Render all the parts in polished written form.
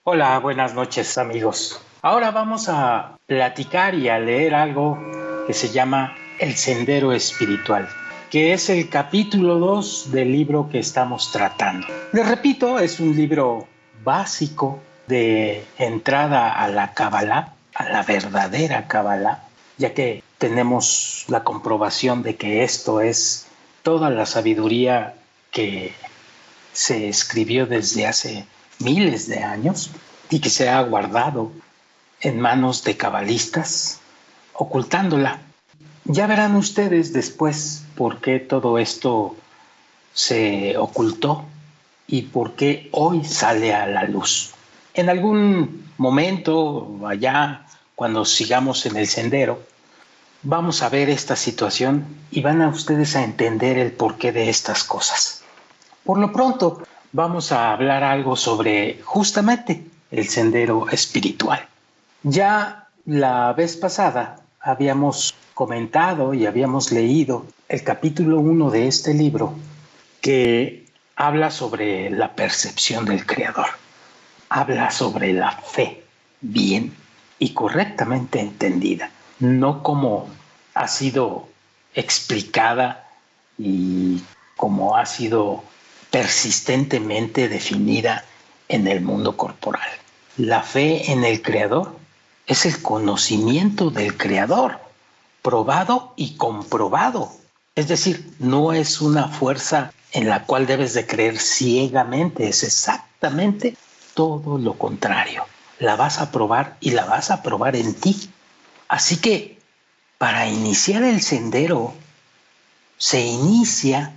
Hola, buenas noches amigos. Ahora vamos a platicar y a leer algo que se llama El Sendero Espiritual, que es el capítulo 2 del libro que estamos tratando. Les repito, es un libro básico de entrada a la Kabbalah, a la verdadera Kabbalah, ya que tenemos la comprobación de que esto es toda la sabiduría que se escribió desde hace miles de años y que se ha guardado en manos de cabalistas, ocultándola. Ya verán ustedes después por qué todo esto se ocultó y por qué hoy sale a la luz. En algún momento, allá, cuando sigamos en el sendero, vamos a ver esta situación y van a ustedes a entender el porqué de estas cosas. Por lo pronto, vamos a hablar algo sobre justamente el sendero espiritual. Ya la vez pasada habíamos comentado y habíamos leído el capítulo 1 de este libro que habla sobre la percepción del Creador. Habla sobre la fe bien y correctamente entendida, no como ha sido explicada y como ha sido persistentemente definida en el mundo corporal. La fe en el Creador es el conocimiento del Creador, probado y comprobado. Es decir, no es una fuerza en la cual debes de creer ciegamente, es exactamente todo lo contrario. La vas a probar y la vas a probar en ti. Así que para iniciar el sendero se inicia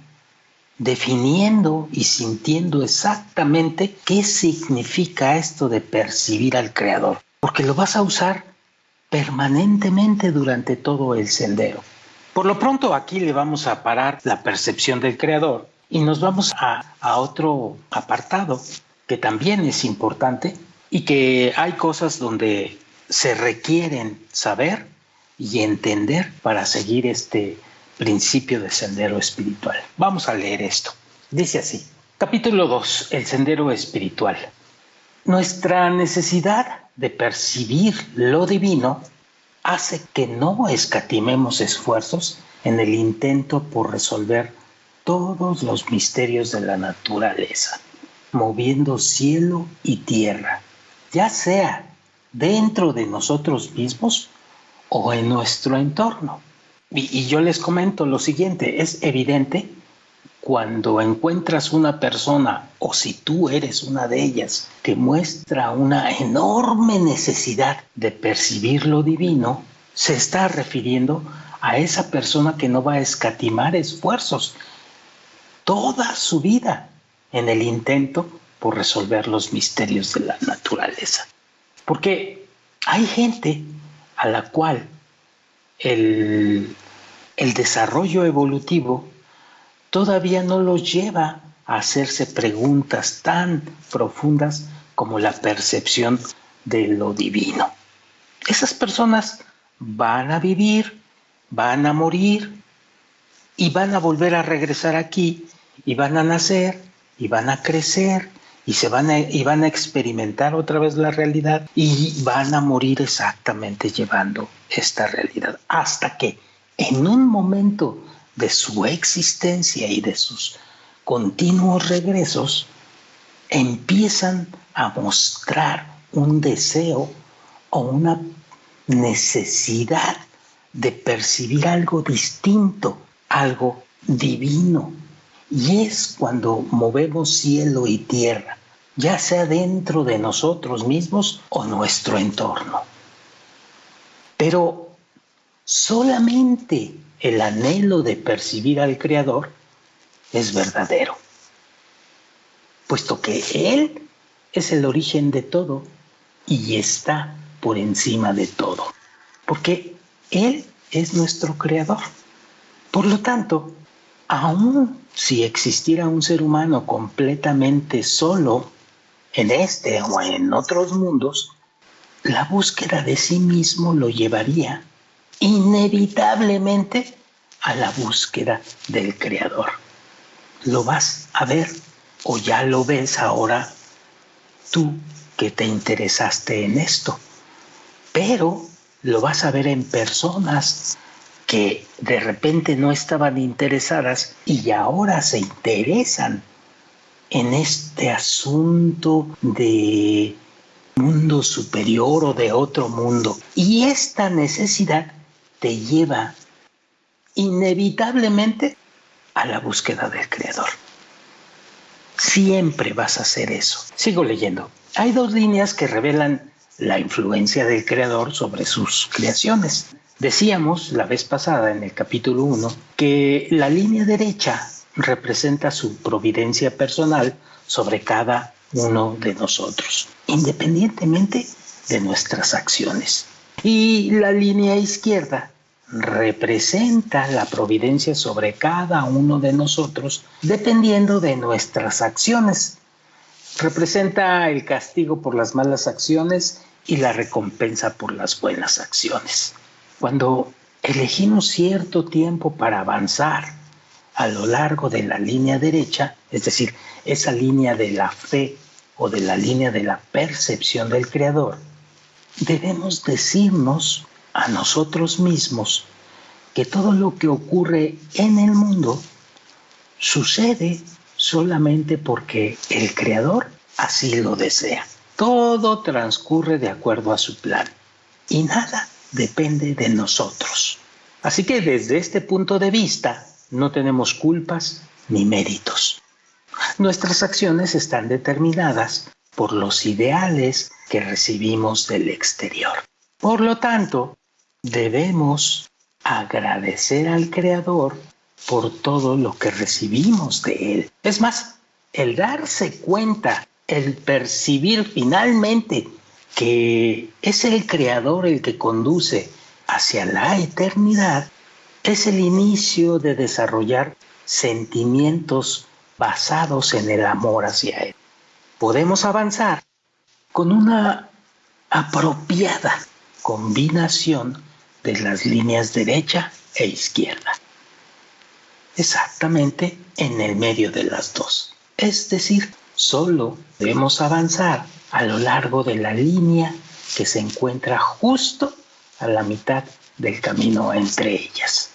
definiendo y sintiendo exactamente qué significa esto de percibir al Creador, porque lo vas a usar permanentemente durante todo el sendero. Por lo pronto aquí le vamos a parar la percepción del Creador y nos vamos a otro apartado que también es importante y que hay cosas donde se requieren saber y entender para seguir este principio de sendero espiritual. Vamos a leer esto. Dice así, capítulo 2, el sendero espiritual. Nuestra necesidad de percibir lo divino hace que no escatimemos esfuerzos en el intento por resolver todos los misterios de la naturaleza, moviendo cielo y tierra, ya sea dentro de nosotros mismos o en nuestro entorno. Y yo les comento lo siguiente, es evidente cuando encuentras una persona, o si tú eres una de ellas, que muestra una enorme necesidad de percibir lo divino, se está refiriendo a esa persona que no va a escatimar esfuerzos toda su vida en el intento por resolver los misterios de la naturaleza. Porque hay gente a la cual el desarrollo evolutivo todavía no los lleva a hacerse preguntas tan profundas como la percepción de lo divino. Esas personas van a vivir, van a morir y van a volver a regresar aquí y van a nacer y van a crecer y van a experimentar otra vez la realidad y van a morir exactamente llevando esta realidad hasta que en un momento de su existencia y de sus continuos regresos empiezan a mostrar un deseo o una necesidad de percibir algo distinto, algo divino. Y es cuando movemos cielo y tierra, ya sea dentro de nosotros mismos o nuestro entorno. Pero solamente el anhelo de percibir al Creador es verdadero, puesto que Él es el origen de todo y está por encima de todo, porque Él es nuestro Creador. Por lo tanto, aun si existiera un ser humano completamente solo en este o en otros mundos, la búsqueda de sí mismo lo llevaría inevitablemente a la búsqueda del Creador. Lo vas a ver o ya lo ves ahora tú que te interesaste en esto, pero lo vas a ver en personas que de repente no estaban interesadas y ahora se interesan en este asunto de mundo superior o de otro mundo. Y esta necesidad te lleva inevitablemente a la búsqueda del Creador. Siempre vas a hacer eso. Sigo leyendo. Hay dos líneas que revelan la influencia del Creador sobre sus creaciones. Decíamos la vez pasada en el capítulo 1 que la línea derecha representa su providencia personal sobre cada uno de nosotros, independientemente de nuestras acciones. Y la línea izquierda representa la providencia sobre cada uno de nosotros dependiendo de nuestras acciones. Representa el castigo por las malas acciones y la recompensa por las buenas acciones. Cuando elegimos cierto tiempo para avanzar a lo largo de la línea derecha, es decir, esa línea de la fe o de la línea de la percepción del Creador, debemos decirnos a nosotros mismos que todo lo que ocurre en el mundo sucede solamente porque el Creador así lo desea. Todo transcurre de acuerdo a su plan y nada depende de nosotros. Así que desde este punto de vista no tenemos culpas ni méritos. Nuestras acciones están determinadas por los ideales que recibimos del exterior. Por lo tanto, debemos agradecer al Creador por todo lo que recibimos de Él. Es más, el darse cuenta, el percibir finalmente que es el Creador el que conduce hacia la eternidad, es el inicio de desarrollar sentimientos basados en el amor hacia Él. Podemos avanzar con una apropiada combinación de las líneas derecha e izquierda. Exactamente en el medio de las dos. Es decir, solo debemos avanzar a lo largo de la línea que se encuentra justo a la mitad del camino entre ellas.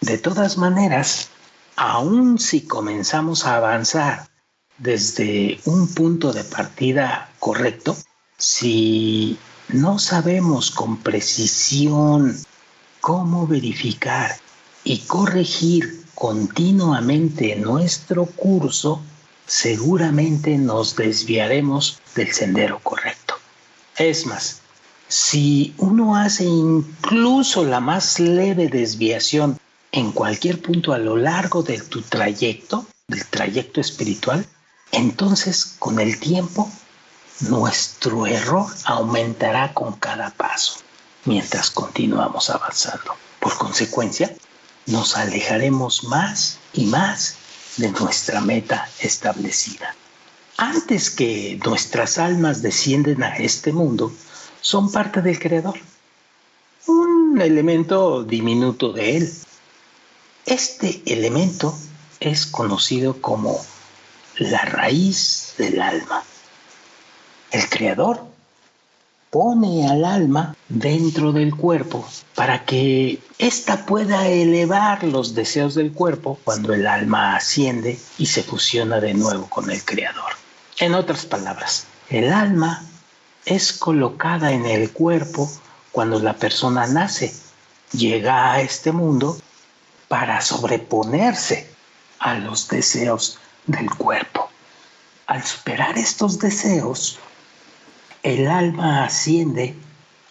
De todas maneras, aun si comenzamos a avanzar desde un punto de partida correcto, si no sabemos con precisión cómo verificar y corregir continuamente nuestro curso, seguramente nos desviaremos del sendero correcto. Es más, si uno hace incluso la más leve desviación en cualquier punto a lo largo de tu trayecto, del trayecto espiritual, entonces con el tiempo nuestro error aumentará con cada paso mientras continuamos avanzando. Por consecuencia, nos alejaremos más y más de nuestra meta establecida. Antes que nuestras almas descienden a este mundo, son parte del Creador, un elemento diminuto de Él. Este elemento es conocido como la raíz del alma. El Creador pone al alma dentro del cuerpo para que ésta pueda elevar los deseos del cuerpo cuando el alma asciende y se fusiona de nuevo con el Creador. En otras palabras, el alma es colocada en el cuerpo cuando la persona nace, llega a este mundo para sobreponerse a los deseos del cuerpo. Al superar estos deseos, el alma asciende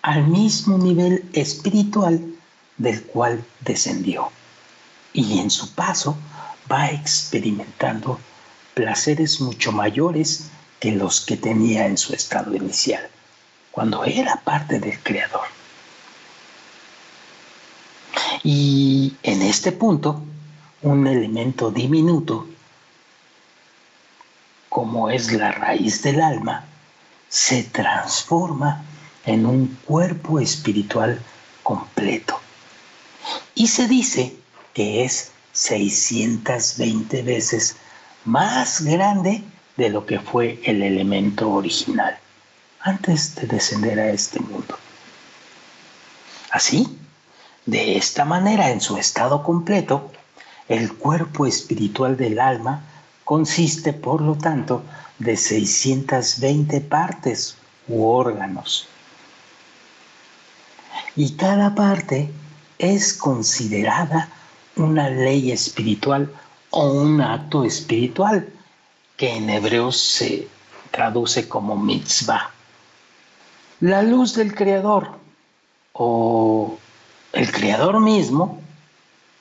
al mismo nivel espiritual del cual descendió y en su paso va experimentando placeres mucho mayores que los que tenía en su estado inicial, cuando era parte del Creador. Y en este punto, un elemento diminuto, como es la raíz del alma, se transforma en un cuerpo espiritual completo. Y se dice que es 620 veces más grande de lo que fue el elemento original, antes de descender a este mundo. Así, de esta manera, en su estado completo, el cuerpo espiritual del alma consiste, por lo tanto, de 620 partes u órganos. Y cada parte es considerada una ley espiritual o un acto espiritual, que en hebreo se traduce como mitzvah. La luz del Creador o el Creador mismo,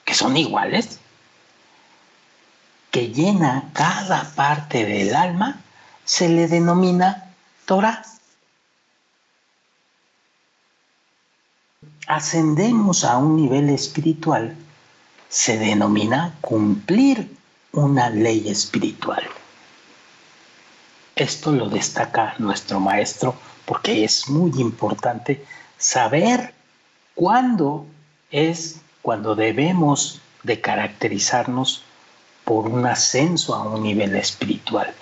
que son iguales, que llena cada parte del alma, se le denomina Torah. Ascendemos a un nivel espiritual, se denomina cumplir una ley espiritual. Esto lo destaca nuestro maestro porque es muy importante saber cuándo debemos de caracterizarnos por un ascenso a un nivel espiritual.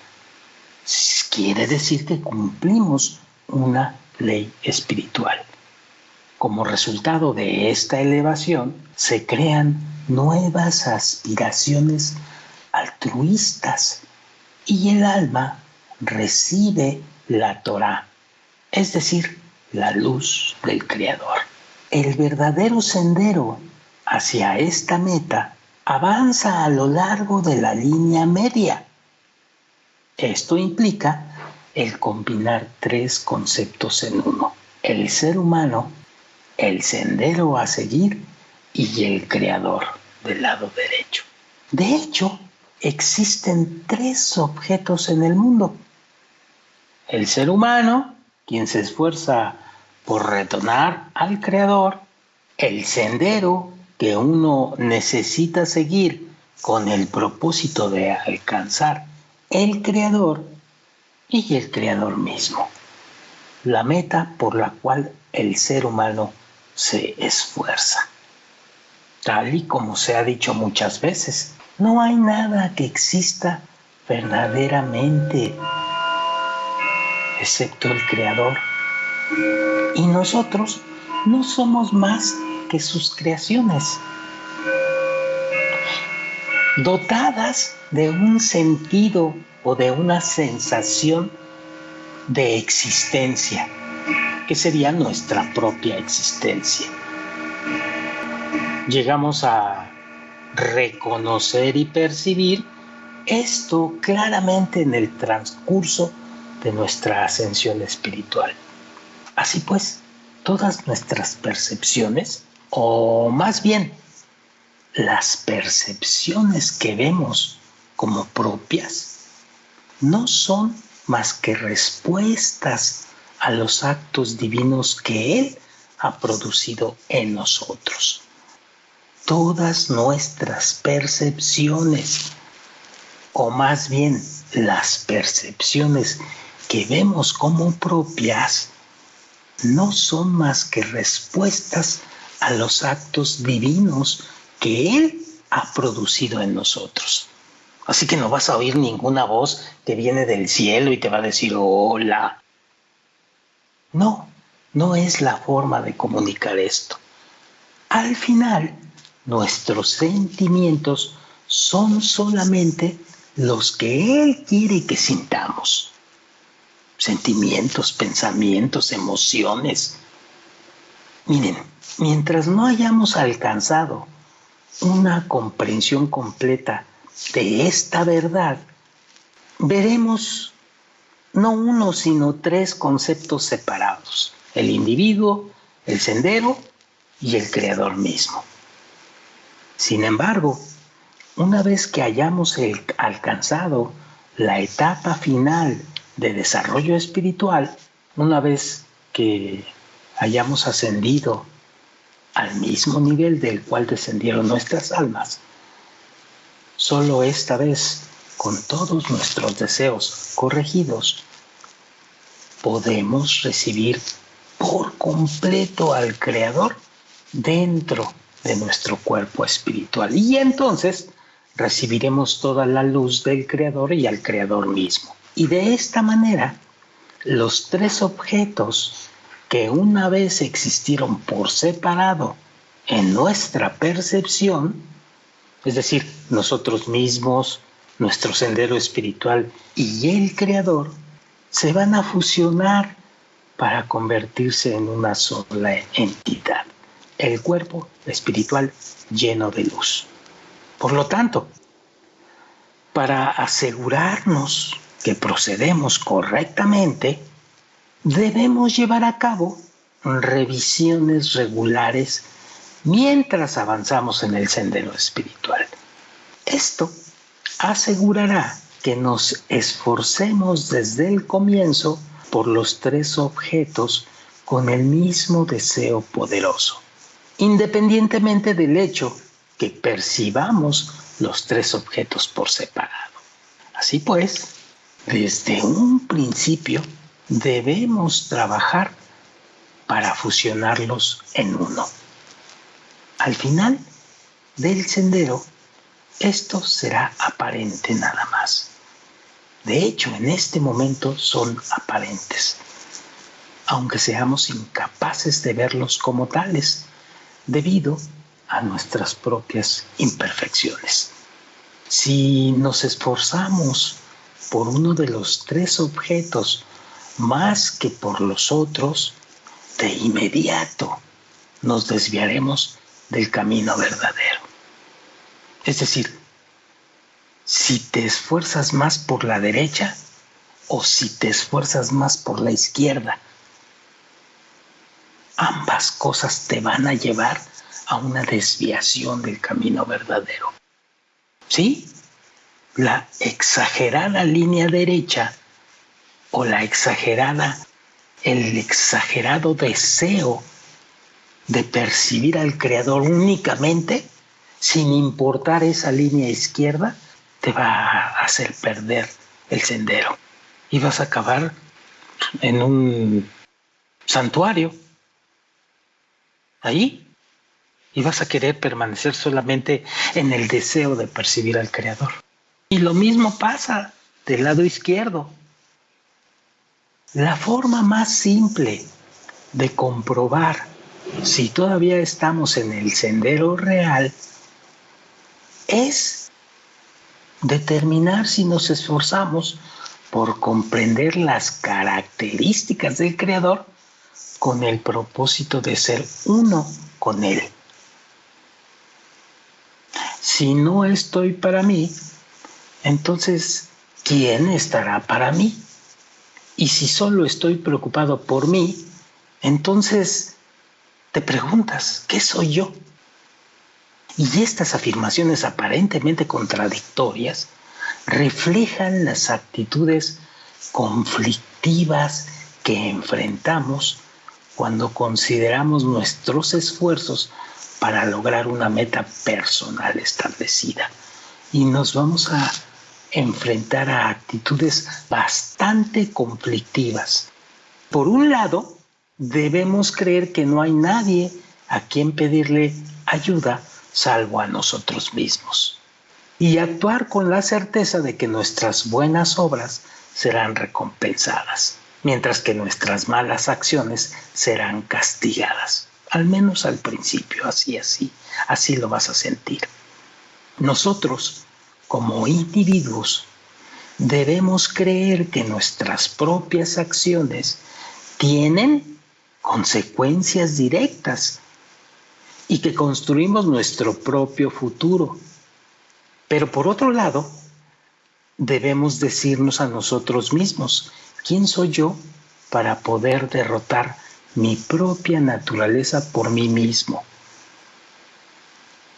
Quiere decir que cumplimos una ley espiritual. Como resultado de esta elevación, se crean nuevas aspiraciones altruistas y el alma recibe la Torah, es decir, la luz del Creador. El verdadero sendero hacia esta meta avanza a lo largo de la línea media. Esto implica el combinar tres conceptos en uno: el ser humano, el sendero a seguir y el Creador del lado derecho. De hecho, existen tres objetos en el mundo: el ser humano, quien se esfuerza por retornar al Creador; el sendero que uno necesita seguir con el propósito de alcanzar el Creador; y el Creador mismo, la meta por la cual el ser humano se esfuerza. Tal y como se ha dicho muchas veces, no hay nada que exista verdaderamente excepto el Creador, y nosotros no somos más que sus creaciones, dotadas de un sentido o de una sensación de existencia, que sería nuestra propia existencia. Llegamos a reconocer y percibir esto claramente en el transcurso de nuestra ascensión espiritual. Así pues, todas nuestras percepciones, o más bien las percepciones que vemos como propias, no son más que respuestas a los actos divinos que Él ha producido en nosotros. Todas nuestras percepciones, o más bien las percepciones que vemos como propias, no son más que respuestas a los actos divinos que Él ha producido en nosotros. Así que no vas a oír ninguna voz que viene del cielo y te va a decir hola. No, no es la forma de comunicar esto. Al final, nuestros sentimientos son solamente los que Él quiere que sintamos. Sentimientos, pensamientos, emociones. Miren, mientras no hayamos alcanzado una comprensión completa de esta verdad, veremos no uno, sino tres conceptos separados: el individuo, el sendero y el Creador mismo. Sin embargo, una vez que hayamos alcanzado la etapa final de desarrollo espiritual, una vez que hayamos ascendido al mismo nivel del cual descendieron nuestras almas, solo esta vez, con todos nuestros deseos corregidos, podemos recibir por completo al Creador dentro de nuestro cuerpo espiritual. Y entonces recibiremos toda la luz del Creador y al Creador mismo. Y de esta manera, los tres objetos que una vez existieron por separado en nuestra percepción, es decir, nosotros mismos, nuestro sendero espiritual y el Creador, se van a fusionar para convertirse en una sola entidad, el cuerpo espiritual lleno de luz. Por lo tanto, para asegurarnos que procedemos correctamente, debemos llevar a cabo revisiones regulares mientras avanzamos en el sendero espiritual. Esto asegurará que nos esforcemos desde el comienzo por los tres objetos con el mismo deseo poderoso, independientemente del hecho que percibamos los tres objetos por separado. Así pues, desde un principio debemos trabajar para fusionarlos en uno. Al final del sendero, esto será aparente nada más. De hecho, en este momento son aparentes, aunque seamos incapaces de verlos como tales, debido a nuestras propias imperfecciones. Si nos esforzamos por uno de los tres objetos más que por los otros, de inmediato nos desviaremos del camino verdadero. Es decir, si te esfuerzas más por la derecha o si te esfuerzas más por la izquierda, ambas cosas te van a llevar a una desviación del camino verdadero. ¿Sí? La exagerada línea derecha o el exagerado deseo de percibir al Creador únicamente, sin importar esa línea izquierda, te va a hacer perder el sendero. Y vas a acabar en un santuario, ahí, y vas a querer permanecer solamente en el deseo de percibir al Creador. Y lo mismo pasa del lado izquierdo. La forma más simple de comprobar si todavía estamos en el sendero real es determinar si nos esforzamos por comprender las características del Creador con el propósito de ser uno con Él. Si no estoy para mí, entonces, ¿quién estará para mí? Y si solo estoy preocupado por mí, entonces te preguntas, ¿qué soy yo? Y estas afirmaciones aparentemente contradictorias reflejan las actitudes conflictivas que enfrentamos cuando consideramos nuestros esfuerzos para lograr una meta personal establecida. Y nos vamos a enfrentar a actitudes bastante conflictivas. Por un lado, debemos creer que no hay nadie a quien pedirle ayuda salvo a nosotros mismos, y actuar con la certeza de que nuestras buenas obras serán recompensadas, mientras que nuestras malas acciones serán castigadas, al menos al principio, así lo vas a sentir. Nosotros, como individuos, debemos creer que nuestras propias acciones tienen consecuencias directas y que construimos nuestro propio futuro. Pero por otro lado, debemos decirnos a nosotros mismos, ¿quién soy yo para poder derrotar mi propia naturaleza por mí mismo?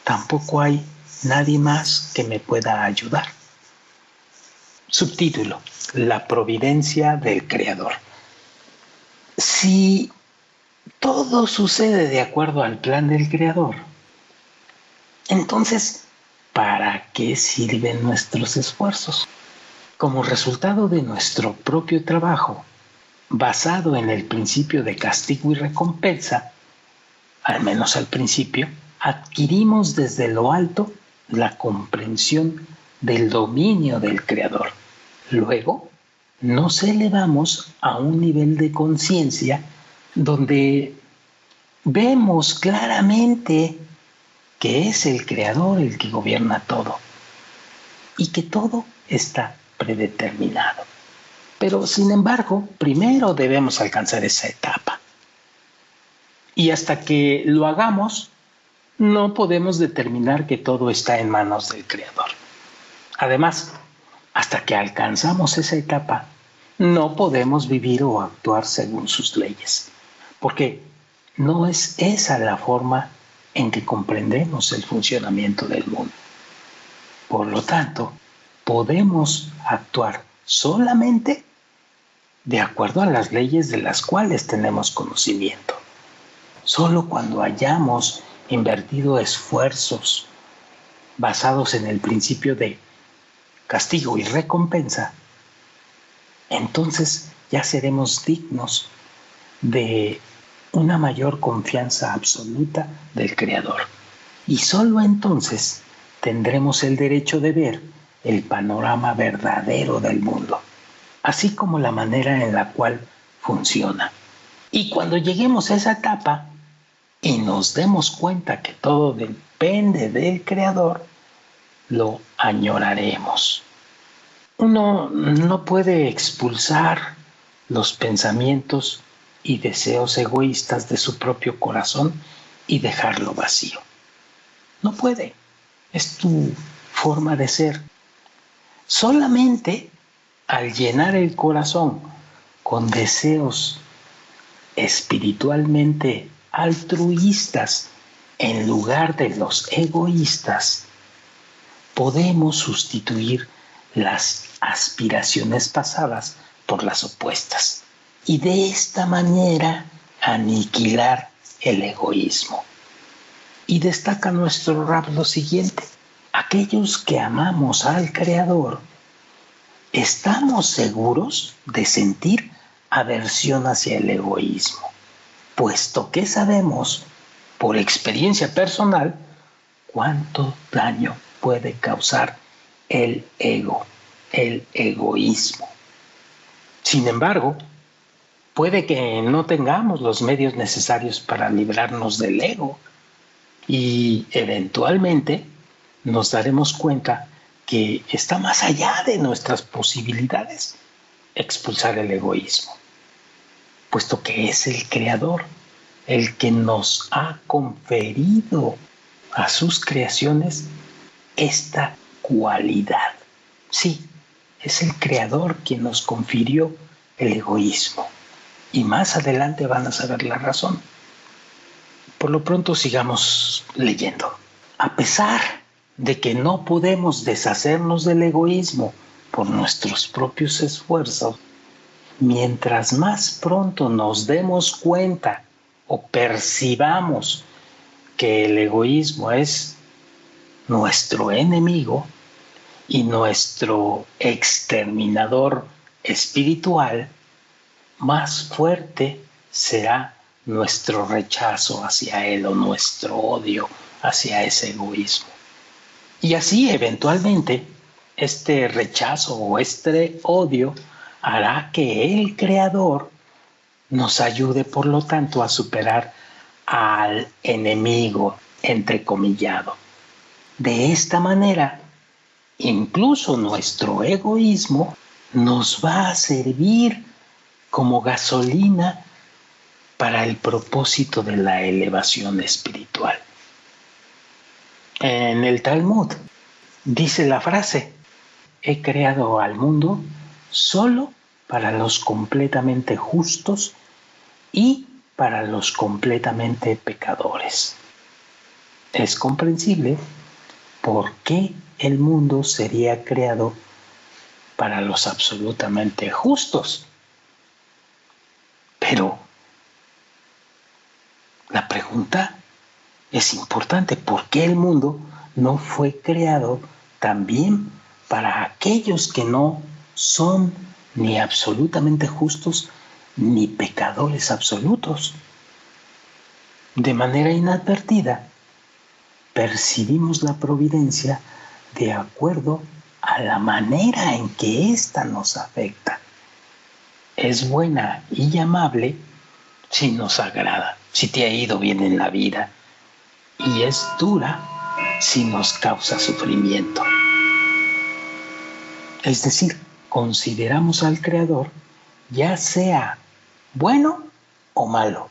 Tampoco hay nadie más que me pueda ayudar. Subtítulo: La providencia del Creador. Si todo sucede de acuerdo al plan del Creador, entonces, ¿para qué sirven nuestros esfuerzos? Como resultado de nuestro propio trabajo, basado en el principio de castigo y recompensa, al menos al principio, adquirimos desde lo alto la comprensión del dominio del Creador. Luego, nos elevamos a un nivel de conciencia donde vemos claramente que es el Creador el que gobierna todo y que todo está predeterminado. Pero sin embargo, primero debemos alcanzar esa etapa. Y hasta que lo hagamos, no podemos determinar que todo está en manos del Creador. Además, hasta que alcanzamos esa etapa, no podemos vivir o actuar según sus leyes, porque no es esa la forma en que comprendemos el funcionamiento del mundo. Por lo tanto, podemos actuar solamente de acuerdo a las leyes de las cuales tenemos conocimiento. Solo cuando hayamos invertido esfuerzos basados en el principio de castigo y recompensa, entonces ya seremos dignos de una mayor confianza absoluta del Creador. Y solo entonces tendremos el derecho de ver el panorama verdadero del mundo, así como la manera en la cual funciona. Y cuando lleguemos a esa etapa y nos demos cuenta que todo depende del Creador, lo añoraremos. Uno no puede expulsar los pensamientos y deseos egoístas de su propio corazón y dejarlo vacío. No puede. Es tu forma de ser. Solamente al llenar el corazón con deseos espiritualmente altruistas en lugar de los egoístas, podemos sustituir las aspiraciones pasadas por las opuestas y de esta manera aniquilar el egoísmo. Y destaca nuestro rap lo siguiente: aquellos que amamos al Creador estamos seguros de sentir aversión hacia el egoísmo, puesto que sabemos por experiencia personal cuánto daño puede causar el ego, el egoísmo. Sin embargo, puede que no tengamos los medios necesarios para librarnos del ego y eventualmente nos daremos cuenta que está más allá de nuestras posibilidades expulsar el egoísmo, puesto que es el Creador el que nos ha conferido a sus creaciones esta cualidad. Sí, es el Creador quien nos confirió el egoísmo. Y más adelante van a saber la razón. Por lo pronto sigamos leyendo. A pesar de que no podemos deshacernos del egoísmo por nuestros propios esfuerzos, mientras más pronto nos demos cuenta o percibamos que el egoísmo es nuestro enemigo y nuestro exterminador espiritual, más fuerte será nuestro rechazo hacia él o nuestro odio hacia ese egoísmo. Y así eventualmente este rechazo o este odio hará que el Creador nos ayude, por lo tanto, a superar al enemigo entrecomillado. De esta manera, incluso nuestro egoísmo nos va a servir como gasolina para el propósito de la elevación espiritual. En el Talmud dice la frase: he creado al mundo solo para los completamente justos y para los completamente pecadores. Es comprensible por qué el mundo sería creado para los absolutamente justos. Pero la pregunta es importante: ¿por qué el mundo no fue creado también para aquellos que no son ni absolutamente justos ni pecadores absolutos? De manera inadvertida, percibimos la providencia de acuerdo a la manera en que ésta nos afecta. es buena y amable si nos agrada, si te ha ido bien en la vida, y es dura si nos causa sufrimiento. Es decir, consideramos al Creador ya sea bueno o malo,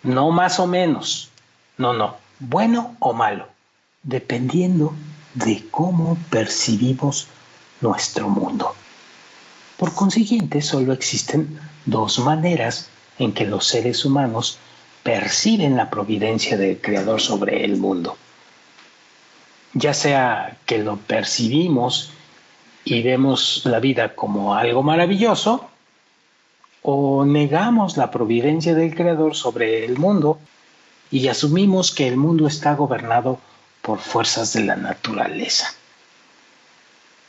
no más o menos, no, bueno o malo, dependiendo de cómo percibimos nuestro mundo. Por consiguiente, solo existen dos maneras en que los seres humanos perciben la providencia del Creador sobre el mundo. Ya sea que lo percibimos y vemos la vida como algo maravilloso, o negamos la providencia del Creador sobre el mundo y asumimos que el mundo está gobernado por fuerzas de la naturaleza.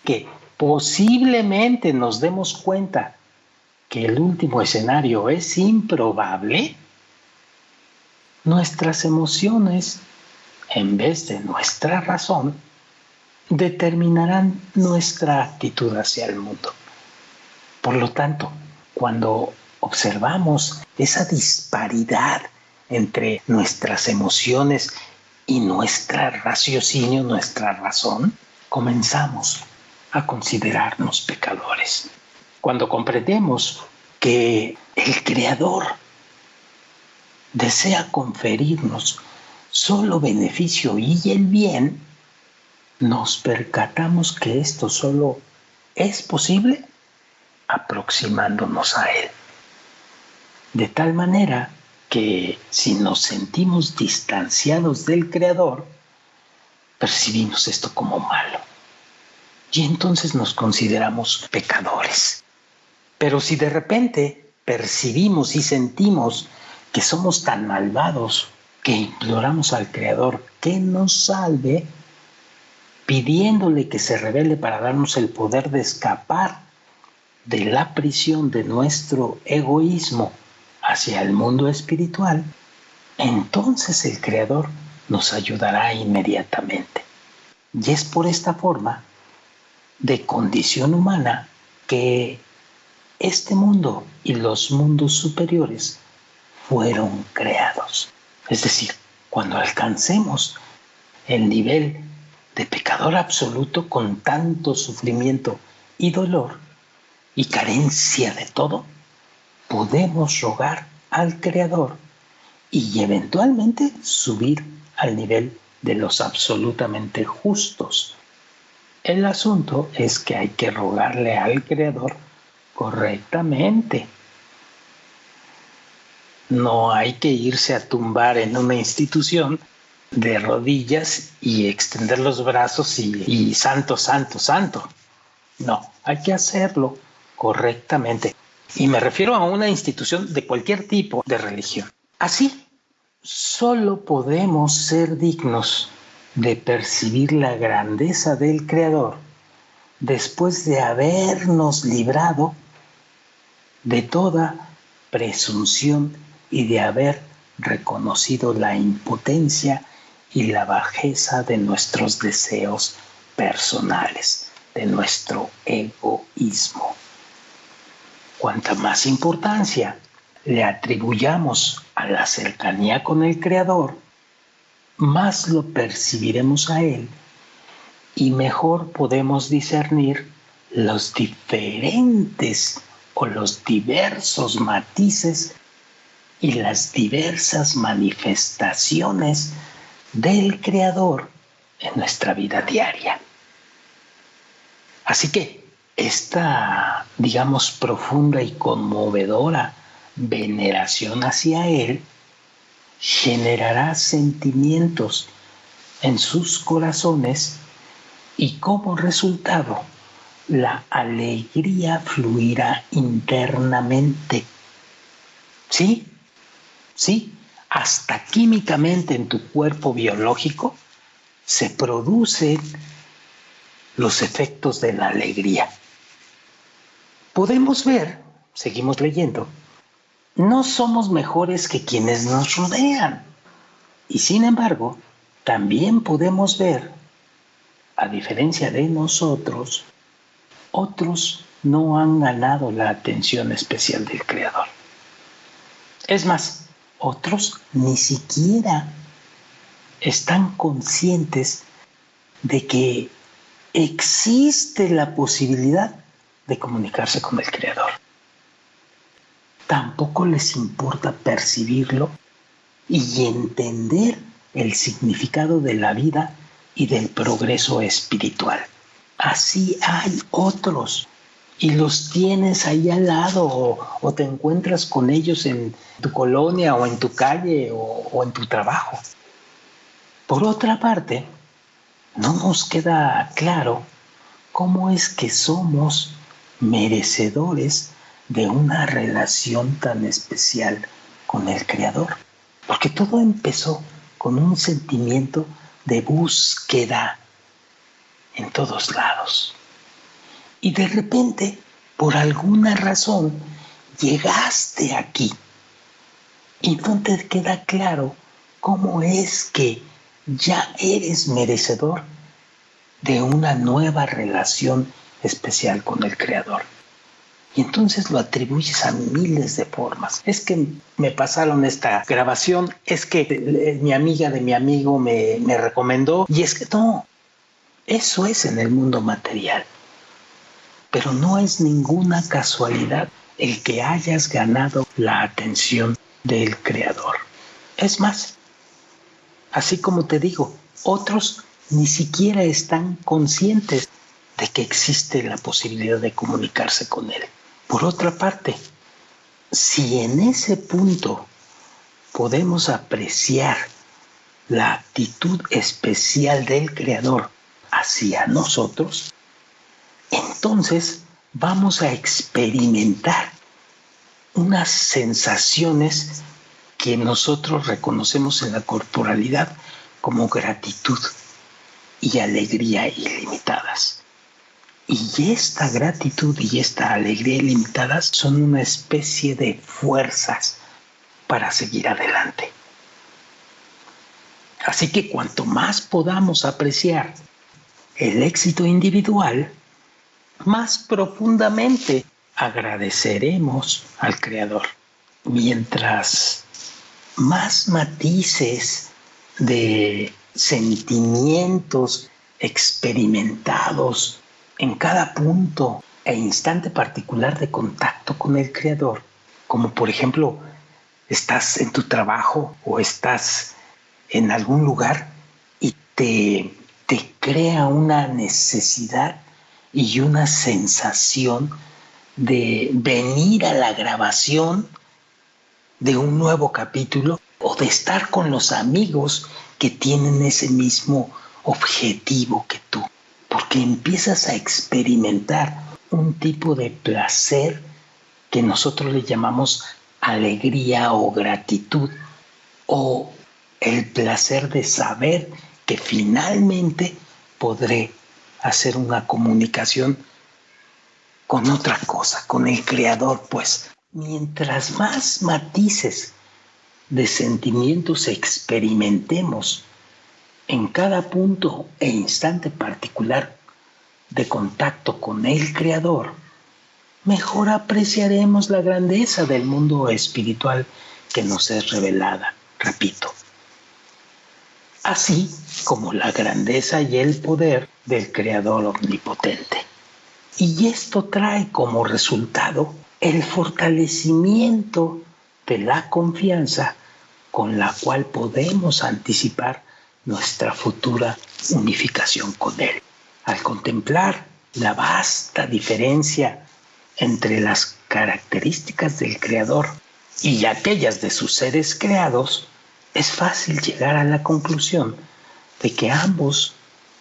Que posiblemente nos demos cuenta que el último escenario es improbable, nuestras emociones, en vez de nuestra razón, determinarán nuestra actitud hacia el mundo. Por lo tanto, cuando observamos esa disparidad entre nuestras emociones y nuestro raciocinio, nuestra razón, comenzamos a considerarnos pecadores. Cuando comprendemos que el Creador desea conferirnos solo beneficio y el bien, nos percatamos que esto solo es posible aproximándonos a Él. De tal manera que si nos sentimos distanciados del Creador, percibimos esto como malo. Y entonces nos consideramos pecadores. Pero si de repente percibimos y sentimos que somos tan malvados que imploramos al Creador que nos salve, pidiéndole que se revele para darnos el poder de escapar de la prisión de nuestro egoísmo hacia el mundo espiritual, entonces el Creador nos ayudará inmediatamente. Y es por esta forma de condición humana que este mundo y los mundos superiores fueron creados. Es decir, cuando alcancemos el nivel de pecador absoluto con tanto sufrimiento y dolor y carencia de todo, podemos rogar al Creador y eventualmente subir al nivel de los absolutamente justos. El asunto es que hay que rogarle al Creador correctamente. No hay que irse a tumbar en una institución de rodillas y extender los brazos y santo, santo, santo. No, hay que hacerlo correctamente. Y me refiero a una institución de cualquier tipo de religión. Así, solo podemos ser dignos de percibir la grandeza del Creador después de habernos librado de toda presunción y de haber reconocido la impotencia y la bajeza de nuestros deseos personales, de nuestro egoísmo. Cuanta más importancia le atribuyamos a la cercanía con el Creador, más lo percibiremos a Él y mejor podemos discernir los diferentes o los diversos matices y las diversas manifestaciones del Creador en nuestra vida diaria. Así que esta, digamos, profunda y conmovedora veneración hacia Él generará sentimientos en sus corazones y como resultado la alegría fluirá internamente. ¿Sí? Sí, hasta químicamente en tu cuerpo biológico se producen los efectos de la alegría. Podemos ver, seguimos leyendo, no somos mejores que quienes nos rodean. Y sin embargo, también podemos ver, a diferencia de nosotros, otros no han ganado la atención especial del Creador. Es más, otros ni siquiera están conscientes de que existe la posibilidad de comunicarse con el Creador. Tampoco les importa percibirlo y entender el significado de la vida y del progreso espiritual. Así hay otros y los tienes ahí al lado o te encuentras con ellos en tu colonia o en tu calle o en tu trabajo. Por otra parte, no nos queda claro cómo es que somos merecedores de una relación tan especial con el Creador. Porque todo empezó con un sentimiento de búsqueda en todos lados. Y de repente, por alguna razón, llegaste aquí. Y no te queda claro cómo es que ya eres merecedor de una nueva relación especial con el Creador. Y entonces lo atribuyes a miles de formas. Es que me pasaron esta grabación, es que mi amiga de mi amigo me recomendó, y es que no, eso es en el mundo material. Pero no es ninguna casualidad el que hayas ganado la atención del Creador. Es más, así como te digo, otros ni siquiera están conscientes de que existe la posibilidad de comunicarse con Él. Por otra parte, si en ese punto podemos apreciar la actitud especial del Creador hacia nosotros, entonces vamos a experimentar unas sensaciones que nosotros reconocemos en la corporalidad como gratitud y alegría ilimitadas. Y esta gratitud y esta alegría ilimitadas son una especie de fuerzas para seguir adelante. Así que cuanto más podamos apreciar el éxito individual, más profundamente agradeceremos al Creador. Mientras más matices de sentimientos experimentados en cada punto e instante particular de contacto con el Creador, como por ejemplo estás en tu trabajo o estás en algún lugar y te crea una necesidad y una sensación de venir a la grabación de un nuevo capítulo o de estar con los amigos que tienen ese mismo objetivo que tú, porque empiezas a experimentar un tipo de placer que nosotros le llamamos alegría o gratitud, o el placer de saber que finalmente podré hacer una comunicación con otra cosa, con el Creador, pues. Mientras más matices de sentimientos experimentemos en cada punto e instante particular de contacto con el Creador, mejor apreciaremos la grandeza del mundo espiritual que nos es revelada, repito, así como la grandeza y el poder del Creador omnipotente. Y esto trae como resultado el fortalecimiento de la confianza con la cual podemos anticipar nuestra futura unificación con Él. Al contemplar la vasta diferencia entre las características del Creador y aquellas de sus seres creados, es fácil llegar a la conclusión de que ambos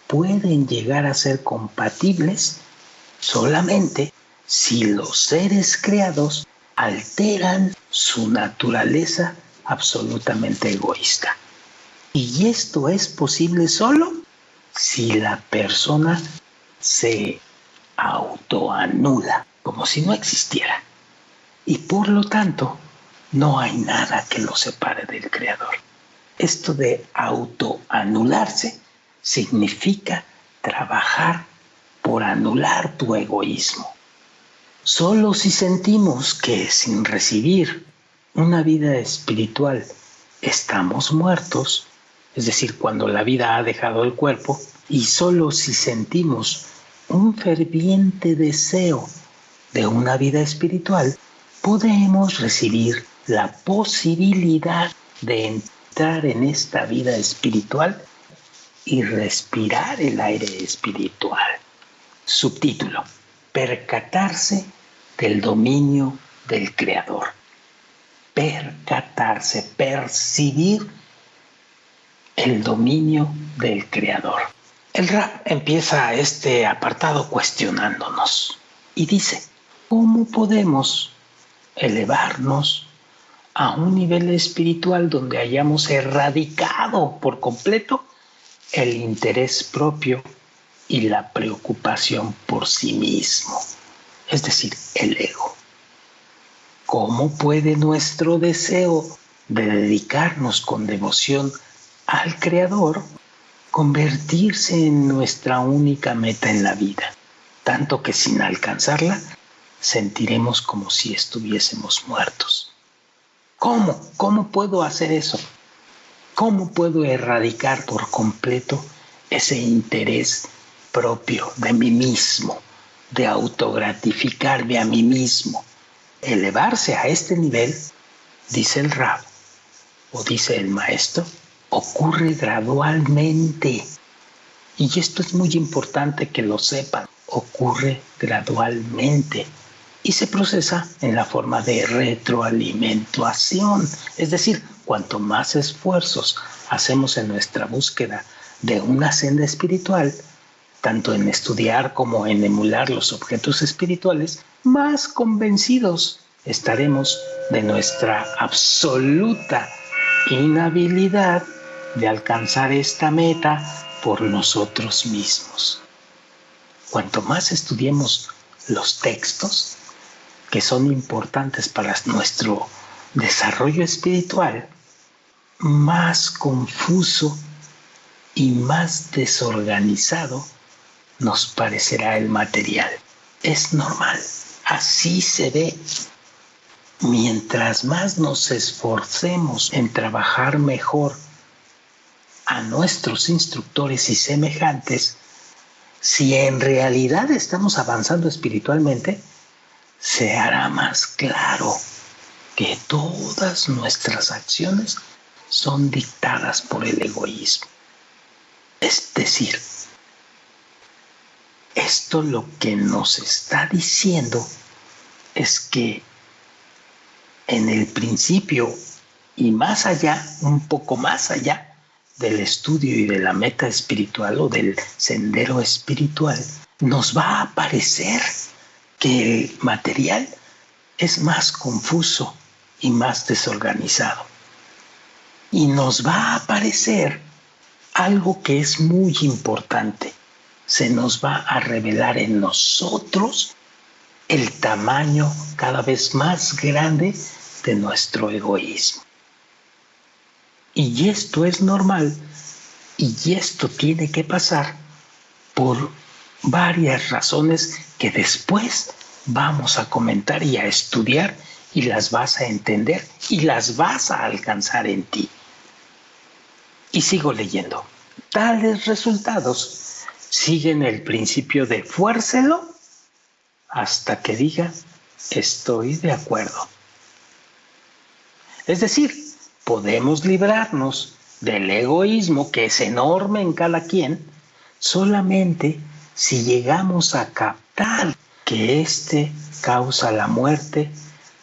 pueden llegar a ser compatibles solamente si los seres creados alteran su naturaleza absolutamente egoísta. Y esto es posible solo si la persona se autoanula, como si no existiera. Y por lo tanto, no hay nada que lo separe del Creador. Esto de autoanularse significa trabajar por anular tu egoísmo. Solo si sentimos que sin recibir una vida espiritual estamos muertos, es decir, cuando la vida ha dejado el cuerpo, y solo si sentimos un ferviente deseo de una vida espiritual, podemos recibir la posibilidad de entrar en esta vida espiritual y respirar el aire espiritual. Subtítulo: percatarse del dominio del Creador. Percatarse, percibir el dominio del Creador. El Rab empieza este apartado cuestionándonos y dice: ¿cómo podemos elevarnos a un nivel espiritual donde hayamos erradicado por completo el interés propio y la preocupación por sí mismo, es decir, el ego? ¿Cómo puede nuestro deseo de dedicarnos con devoción al Creador convertirse en nuestra única meta en la vida, tanto que sin alcanzarla sentiremos como si estuviésemos muertos? ¿Cómo puedo hacer eso? ¿Cómo puedo erradicar por completo ese interés propio de mí mismo, de autogratificarme a mí mismo? Elevarse a este nivel, dice el Rab, o dice el maestro, ocurre gradualmente. Y esto es muy importante que lo sepan. Ocurre gradualmente y se procesa en la forma de retroalimentación. Es decir, cuanto más esfuerzos hacemos en nuestra búsqueda de una senda espiritual, tanto en estudiar como en emular los objetos espirituales, más convencidos estaremos de nuestra absoluta inhabilidad de alcanzar esta meta por nosotros mismos. Cuanto más estudiemos los textos que son importantes para nuestro desarrollo espiritual, más confuso y más desorganizado nos parecerá el material. Es normal, así se ve. Mientras más nos esforcemos en trabajar mejor a nuestros instructores y semejantes, si en realidad estamos avanzando espiritualmente, se hará más claro que todas nuestras acciones son dictadas por el egoísmo. Es decir, esto lo que nos está diciendo es que en el principio y más allá, un poco más allá del estudio y de la meta espiritual o del sendero espiritual, nos va a parecer que el material es más confuso y más desorganizado. Y nos va a parecer algo que es muy importante. Se nos va a revelar en nosotros el tamaño cada vez más grande de nuestro egoísmo. Y esto es normal, y esto tiene que pasar por varias razones que después vamos a comentar y a estudiar, y las vas a entender y las vas a alcanzar en ti. Y sigo leyendo. Tales resultados siguen el principio de fuércelo hasta que diga estoy de acuerdo. Es decir, podemos librarnos del egoísmo que es enorme en cada quien solamente si llegamos a captar que éste causa la muerte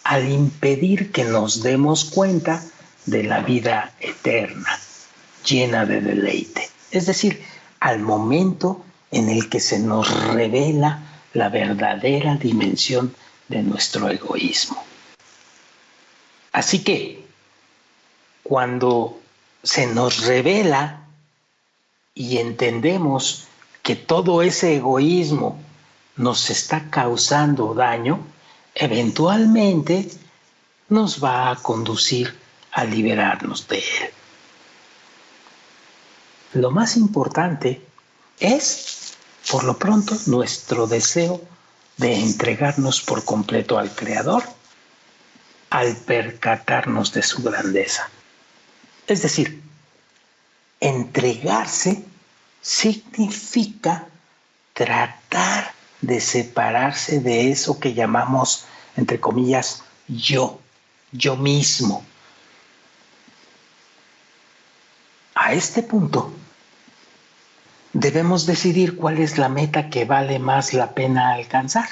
al impedir que nos demos cuenta de la vida eterna, llena de deleite. Es decir, al momento en el que se nos revela la verdadera dimensión de nuestro egoísmo. Así que, cuando se nos revela y entendemos que todo ese egoísmo nos está causando daño, eventualmente nos va a conducir a liberarnos de él. Lo más importante es, por lo pronto, nuestro deseo de entregarnos por completo al Creador al percatarnos de su grandeza. Es decir, entregarse significa tratar de separarse de eso que llamamos, entre comillas, yo mismo. A este punto, debemos decidir cuál es la meta que vale más la pena alcanzar.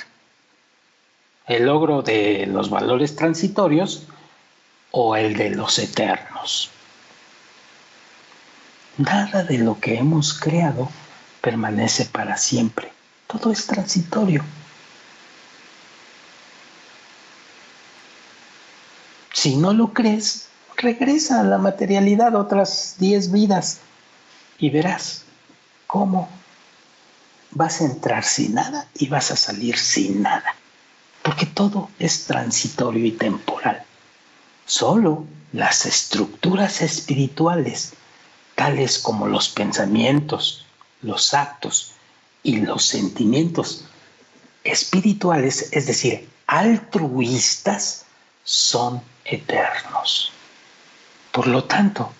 El logro de los valores transitorios o el de los eternos. Nada de lo que hemos creado permanece para siempre. Todo es transitorio. Si no lo crees, regresa a la materialidad otras 10 vidas y verás cómo vas a entrar sin nada y vas a salir sin nada. Porque todo es transitorio y temporal. Solo las estructuras espirituales, tales como los pensamientos, los actos y los sentimientos espirituales, es decir, altruistas, son eternos. Por lo tanto,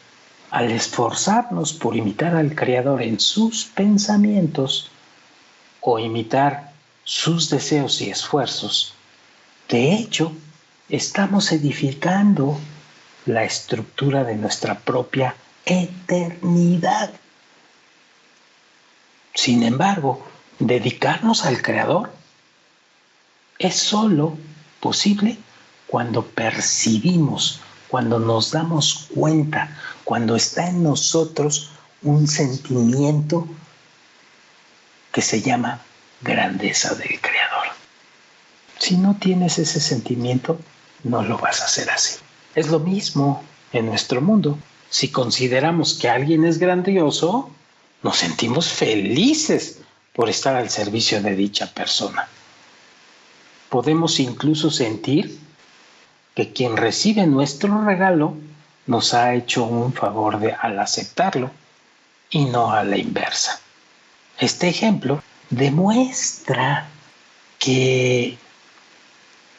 al esforzarnos por imitar al Creador en sus pensamientos o imitar sus deseos y esfuerzos, de hecho, estamos edificando la estructura de nuestra propia eternidad. Sin embargo, dedicarnos al Creador es solo posible cuando percibimos, cuando nos damos cuenta, cuando está en nosotros un sentimiento que se llama grandeza del Creador. Si no tienes ese sentimiento, no lo vas a hacer así. Es lo mismo en nuestro mundo. Si consideramos que alguien es grandioso, nos sentimos felices por estar al servicio de dicha persona. Podemos incluso sentir que quien recibe nuestro regalo nos ha hecho un favor al aceptarlo y no a la inversa. Este ejemplo demuestra que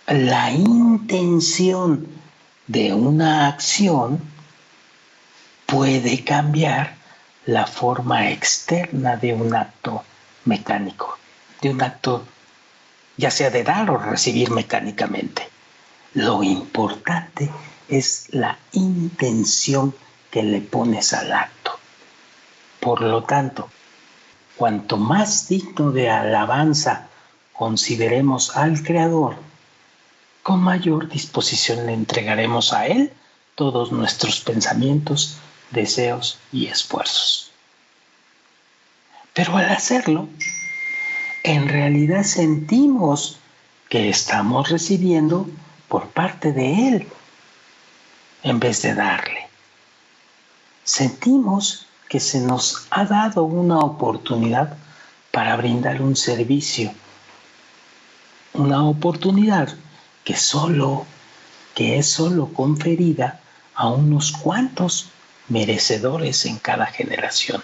la intención de una acción puede cambiar la forma externa de un acto mecánico, de un acto ya sea de dar o recibir mecánicamente. Lo importante es la intención que le pones al acto. Por lo tanto, cuanto más digno de alabanza consideremos al Creador, con mayor disposición le entregaremos a Él todos nuestros pensamientos, deseos y esfuerzos. Pero al hacerlo, en realidad sentimos que estamos recibiendo por parte de Él, en vez de darle. Sentimos que se nos ha dado una oportunidad para brindar un servicio, una oportunidad que es solo conferida a unos cuantos merecedores en cada generación.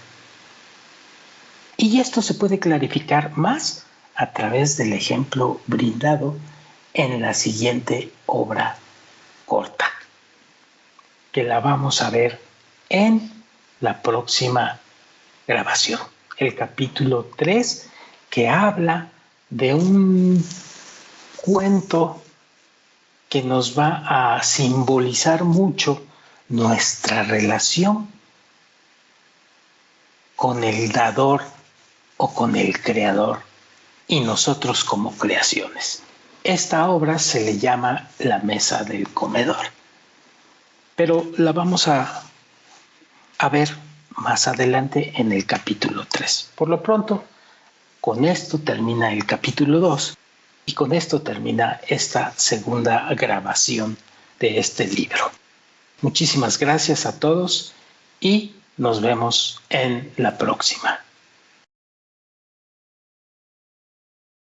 Y esto se puede clarificar más a través del ejemplo brindado en la siguiente obra corta, que la vamos a ver en la próxima grabación, el capítulo 3, que habla de un cuento que nos va a simbolizar mucho nuestra relación con el dador o con el creador y nosotros como creaciones. Esta obra se le llama La Mesa del Comedor, pero la vamos a ver más adelante en el capítulo 3. Por lo pronto, con esto termina el capítulo 2 y con esto termina esta segunda grabación de este libro. Muchísimas gracias a todos y nos vemos en la próxima.